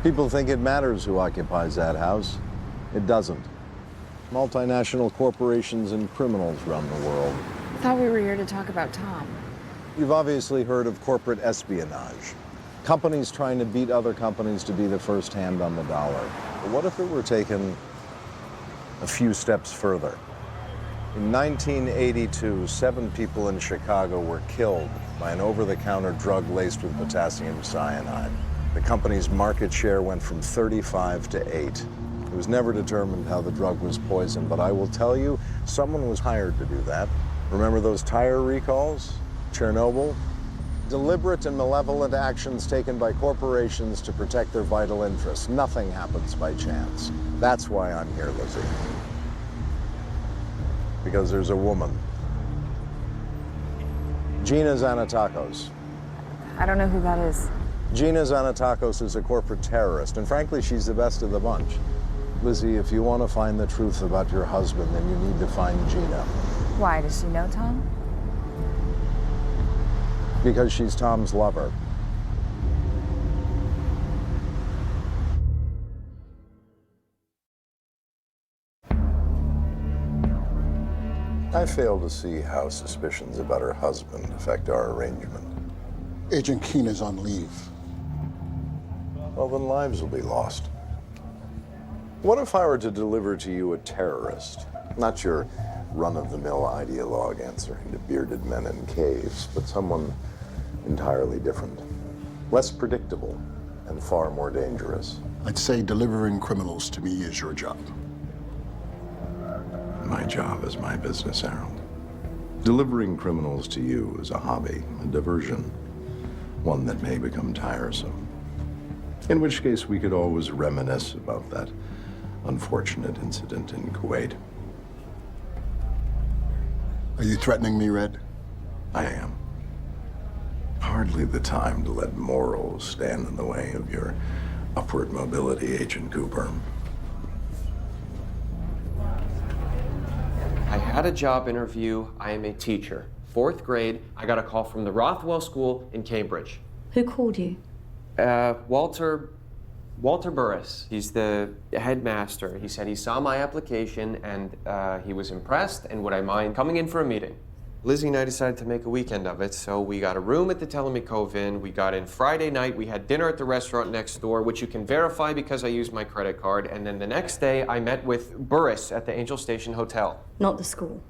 People think it matters who occupies that house. It doesn't. Multinational corporations and criminals run the world. I thought we were here to talk about Tom. You've obviously heard of corporate espionage. Companies trying to beat other companies to be the first hand on the dollar. But what if it were taken a few steps further? In 1982, 7 people in Chicago were killed by an over-the-counter drug laced with potassium cyanide. The company's market share went from 35 to 8. It was never determined how the drug was poisoned, but I will tell you, someone was hired to do that. Remember those tire recalls? Chernobyl? Deliberate and malevolent actions taken by corporations to protect their vital interests. Nothing happens by chance. That's why I'm here, Lizzie. Because there's a woman. Gina Xanatakos. I don't know who that is. Gina Xanatakos is a corporate terrorist, and frankly, she's the best of the bunch. Lizzie, if you want to find the truth about your husband, then you need to find Gina. Why, does she know Tom? Because she's Tom's lover. I fail to see how suspicions about her husband affect our arrangement. Agent Keene is on leave. Well, then lives will be lost. What if I were to deliver to you a terrorist? Not your run-of-the-mill ideologue answering to bearded men in caves, but someone entirely different. Less predictable and far more dangerous. I'd say delivering criminals to me is your job. My job is my business, Harold. Delivering criminals to you is a hobby, a diversion, one that may become tiresome. In which case, we could always reminisce about that unfortunate incident in Kuwait. Are you threatening me, Red? I am. Hardly the time to let morals stand in the way of your upward mobility, Agent Cooper. I had a job interview. I am a teacher. 4th grade, I got a call from the Rothwell School in Cambridge. Who called you? Walter Burris. He's the headmaster. He said he saw my application and he was impressed and would I mind coming in for a meeting. Lizzie and I decided to make a weekend of it, so we got a room at the Telemy Cove Inn. We got in Friday night. We had dinner at the restaurant next door, which you can verify because I used my credit card. And then the next day, I met with Burris at the Angel Station Hotel. Not the school.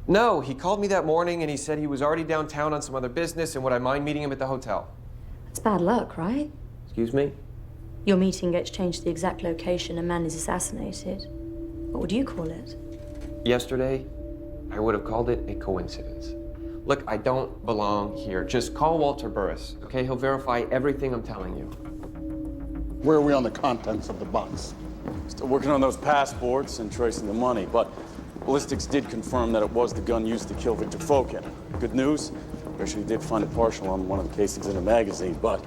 No, he called me that morning and he said he was already downtown on some other business and would I mind meeting him at the hotel. It's bad luck, right? Excuse me? Your meeting gets changed to the exact location, a man is assassinated. What would you call it? Yesterday, I would have called it a coincidence. Look, I don't belong here. Just call Walter Burris, okay? He'll verify everything I'm telling you. Where are we on the contents of the box? Still working on those passports and tracing the money, but ballistics did confirm that it was the gun used to kill Victor Fokin. Good news, we actually did find a partial on one of the casings in the magazine, but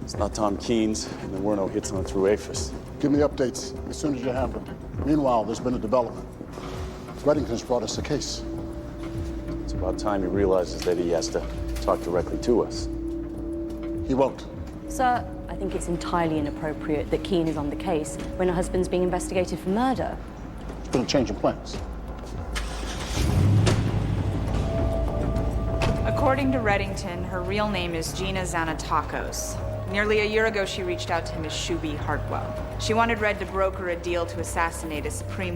it's not Tom Keene's, and there were no hits on it through AFIS. Give me updates as soon as you have them. Meanwhile, there's been a development. Reddington's brought us a case. It's about time he realizes that he has to talk directly to us. He won't. Sir, I think it's entirely inappropriate that Keene is on the case when her husband's being investigated for murder. It's been a change in plans. According to Reddington, her real name is Gina Xanatakos. Nearly a year ago, she reached out to him as Shuby Hartwell. She wanted Red to broker a deal to assassinate a Supreme